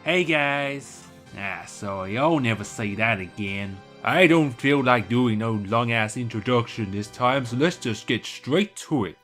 Hey guys. Sorry, I'll never say that again. I don't feel like doing no long ass introduction this time, so let's just get straight to it.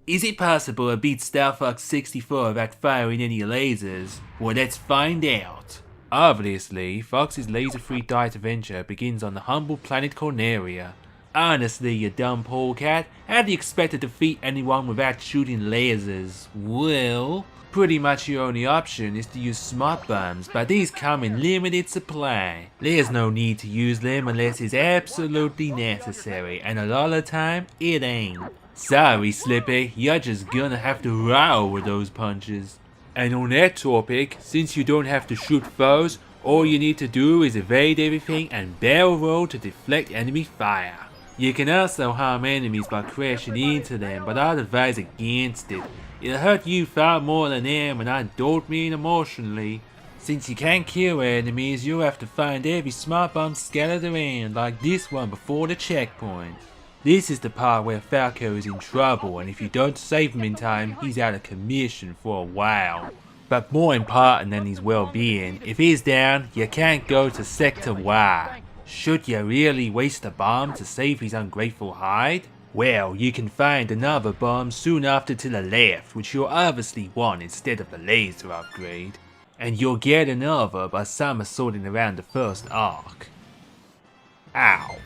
Is it possible to beat Star Fox 64 without firing any lasers? Well, let's find out. Obviously, Fox's laser-free diet adventure begins on the humble planet Corneria. Honestly, you dumb polecat, how do you expect to defeat anyone without shooting lasers? Well, pretty much your only option is to use smart bombs, but these come in limited supply. There's no need to use them unless it's absolutely necessary, and a lot of the time, it ain't. Sorry Slippy, you're just gonna have to roll with those punches. And on that topic, since you don't have to shoot foes, all you need to do is evade everything and barrel roll to deflect enemy fire. You can also harm enemies by crashing into them, but I'd advise against it. It'll hurt you far more than them, and I don't mean emotionally. Since you can't kill enemies, you'll have to find every smart bomb scattered around, like this one before the checkpoint. This is the part where Falco is in trouble, and if you don't save him in time, he's out of commission for a while. But more important than his well-being, if he's down, you can't go to Sector Y. Should you really waste a bomb to save his ungrateful hide? Well, you can find another bomb soon after to the left, which you'll obviously want instead of the laser upgrade. And you'll get another by somersaulting around the first arc. Ow.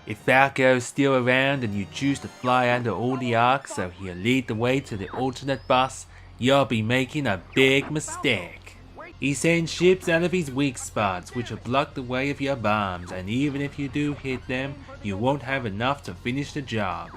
If Falco's still around and you choose to fly under all the arcs so he'll lead the way to the alternate boss, you'll be making a big mistake. He sends ships out of his weak spots, which will block the way of your bombs, and even if you do hit them, you won't have enough to finish the job.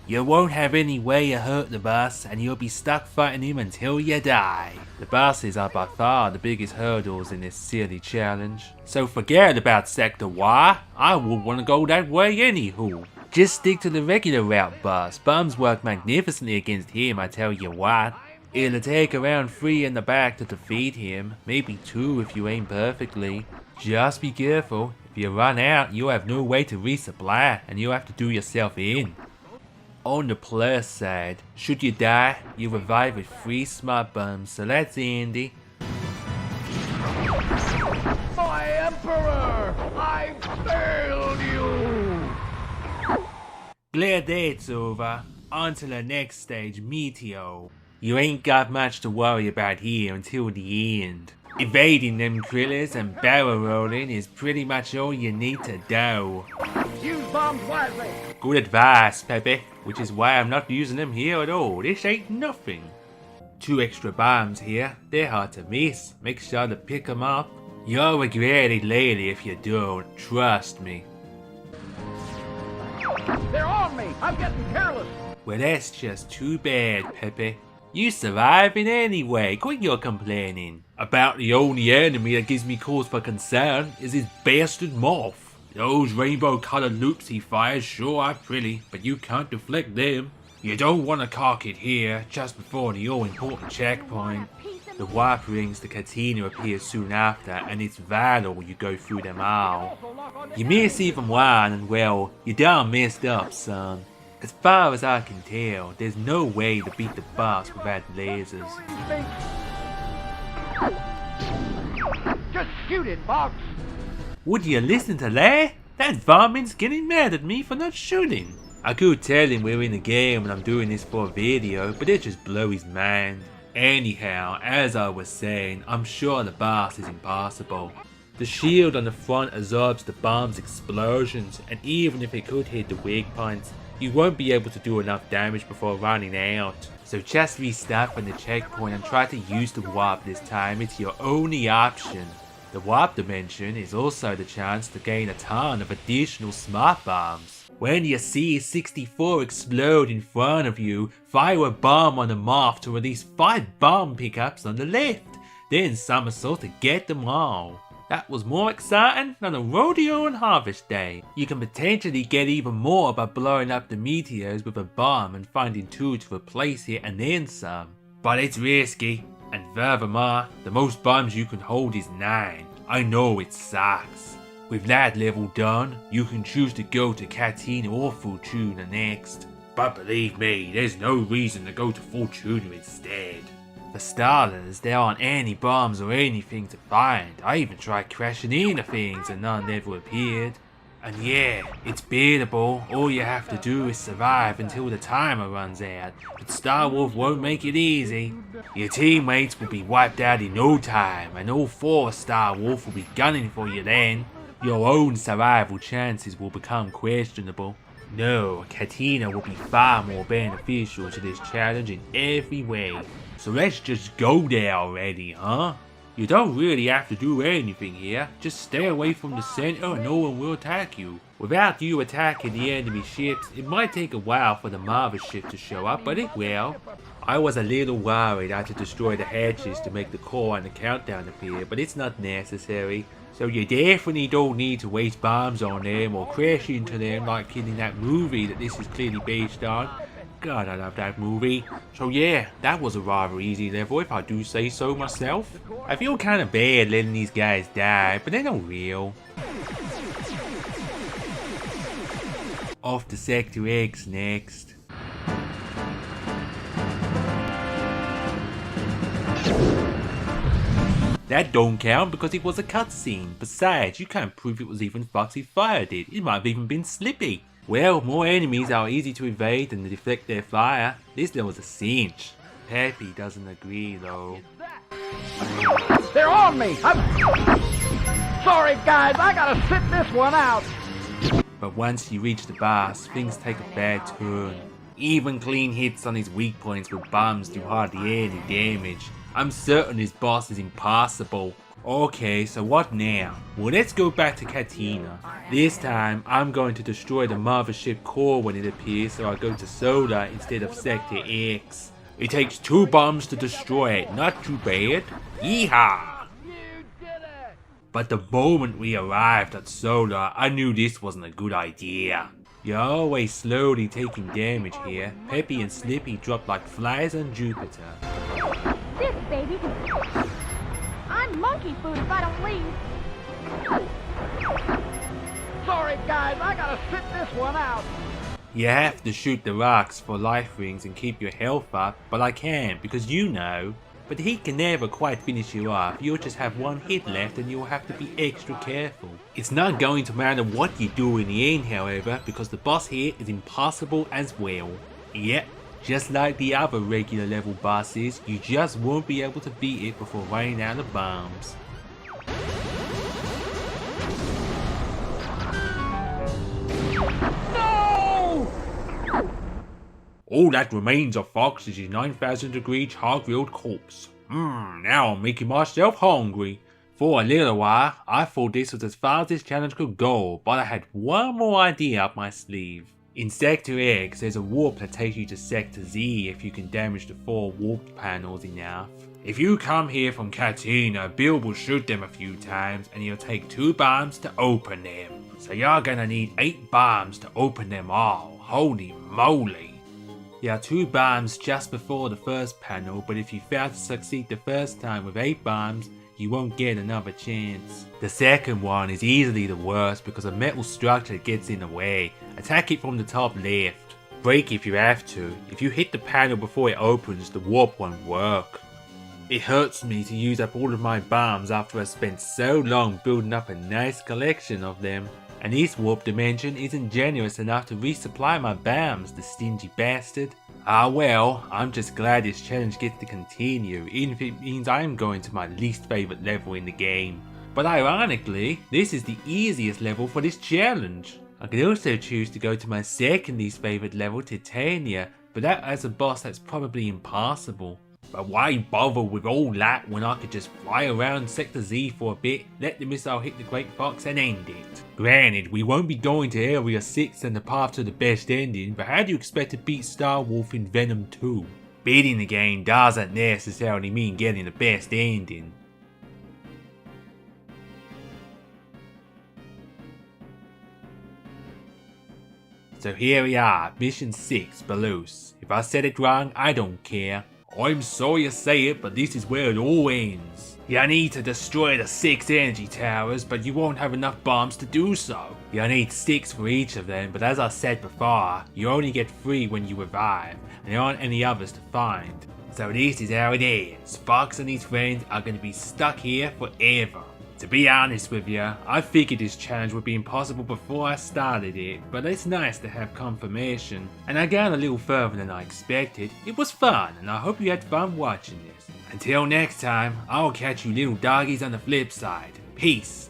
You won't have any way to hurt the boss, and you'll be stuck fighting him until you die. The bosses are by far the biggest hurdles in this silly challenge, so forget about Sector Y, I wouldn't want to go that way anywho. Just stick to the regular route boss, bombs work magnificently against him, I tell you what. It'll take around 3 in the back to defeat him, maybe 2 if you aim perfectly. Just be careful, if you run out you'll have no way to resupply and you'll have to do yourself in. On the plus side, should you die, you revive with 3 smart bombs, so that's handy. My Emperor! I failed you! Glad that's over. On to the next stage, Meteor. You ain't got much to worry about here until the end. Evading them krillers and barrel rolling is pretty much all you need to do. Use bombs wisely! Good advice, Pepe, which is why I'm not using them here at all. This ain't nothing. 2 extra bombs here, they're hard to miss. Make sure to pick them up. You'll regret it later if you don't, trust me. They're on me! I'm getting careless! Well, that's just too bad, Pepe. You surviving anyway, quit your complaining. About the only enemy that gives me cause for concern is this bastard moth. Those rainbow colored loops he fires sure are pretty, but you can't deflect them. You don't want to cock it here, just before the all-important checkpoint. The warp rings to Katina appear soon after, and it's vital you go through them all. You miss even one, and well, you done messed up, son. As far as I can tell, there's no way to beat the boss without lasers. Just shoot it, Fox! Would you listen to that? That varmint's getting mad at me for not shooting. I could tell him we're in a game and I'm doing this for a video, but it just blew his mind. Anyhow, as I was saying, I'm sure the boss is impossible. The shield on the front absorbs the bomb's explosions, and even if it could hit the weak points, you won't be able to do enough damage before running out. So just restart from the checkpoint and try to use the warp this time, it's your only option. The warp dimension is also the chance to gain a ton of additional smart bombs. When you see 64 explode in front of you, fire a bomb on the moth to release 5 bomb pickups on the left, then somersault to get them all. That was more exciting than a rodeo on Harvest Day. You can potentially get even more by blowing up the meteors with a bomb and finding 2 to replace it and then some. But it's risky, and furthermore, the most bombs you can hold is 9. I know it sucks. With that level done, you can choose to go to Katina or Fortuna next. But believe me, there's no reason to go to Fortuna instead. For starters, there aren't any bombs or anything to find. I even tried crashing into things and none ever appeared. And yeah, it's beatable. All you have to do is survive until the timer runs out. But Starwolf won't make it easy. Your teammates will be wiped out in no time, and all 4 Starwolf will be gunning for you then. Your own survival chances will become questionable. No, Katina will be far more beneficial to this challenge in every way. So let's just go there already, huh? You don't really have to do anything here. Just stay away from the center and no one will attack you. Without you attacking the enemy ships, it might take a while for the Marva ship to show up, but it will. I was a little worried I had to destroy the hatches to make the core and the countdown appear, but it's not necessary. So you definitely don't need to waste bombs on them or crash into them like in that movie that this is clearly based on. God, I love that movie. So yeah, that was a rather easy level if I do say so myself. I feel kind of bad letting these guys die, but they're not real. Off to Sector X next. That don't count because it was a cutscene. Besides, you can't prove it was even Foxy fired it. It might have even been Slippy. Well, more enemies are easy to evade and deflect their fire. This level's a cinch. Peppy doesn't agree though. They're on me! Sorry guys, I gotta sit this one out. But once you reach the boss, things take a bad turn. Even clean hits on his weak points with bombs do hardly any damage. I'm certain this boss is impossible. Okay, so what now? Well, let's go back to Katina. This time, I'm going to destroy the mothership core when it appears, so I go to Solar instead of Sector X. It takes 2 bombs to destroy it, not too bad. Yeehaw! You did it! But the moment we arrived at Solar, I knew this wasn't a good idea. You're always slowly taking damage here. Peppy and Slippy drop like flies on Jupiter. This baby. I'm monkey food if I don't leave. Sorry guys, I gotta sit this one out. You have to shoot the rocks for life rings and keep your health up, but I can't because you know. But he can never quite finish you off. You'll just have 1 hit left and you'll have to be extra careful. It's not going to matter what you do in the end, however, because the boss here is impossible as well. Yep, just like the other regular level bosses, you just won't be able to beat it before running out of bombs. No! All that remains of Fox is his 9,000 degree char-grilled corpse. Now I'm making myself hungry. For a little while, I thought this was as far as this challenge could go, but I had one more idea up my sleeve. In Sector X, there's a warp that takes you to Sector Z if you can damage the 4 warp panels enough. If you come here from Katina, Bill will shoot them a few times and you'll take 2 bombs to open them. So you're gonna need 8 bombs to open them all. Holy moly. There are 2 bombs just before the first panel, but if you fail to succeed the first time with 8 bombs, you won't get another chance. The second one is easily the worst because a metal structure gets in the way. Attack it from the top left. Break if you have to. If you hit the panel before it opens, the warp won't work. It hurts me to use up all of my bombs after I spent so long building up a nice collection of them. And this warp dimension isn't generous enough to resupply my bombs, the stingy bastard. Ah well, I'm just glad this challenge gets to continue, even if it means I'm going to my least favourite level in the game. But ironically, this is the easiest level for this challenge. I could also choose to go to my second least favourite level, Titania, but that has a boss that's probably impossible. But why bother with all that when I could just fly around Sector Z for a bit, let the missile hit the Great Fox and end it? Granted, we won't be going to Area 6 and the path to the best ending, but how do you expect to beat Starwolf in Venom 2? Beating the game doesn't necessarily mean getting the best ending. So here we are, Mission 6, Belos. If I said it wrong, I don't care. I'm sorry to say it, but this is where it all ends. You need to destroy the 6 energy towers, but you won't have enough bombs to do so. You need 6 for each of them, but as I said before, you only get 3 when you revive, and there aren't any others to find. So this is how it ends. Fox and his friends are gonna be stuck here forever. To be honest with you, I figured this challenge would be impossible before I started it, but it's nice to have confirmation, and I got a little further than I expected. It was fun, and I hope you had fun watching this. Until next time, I'll catch you little doggies on the flip side. Peace.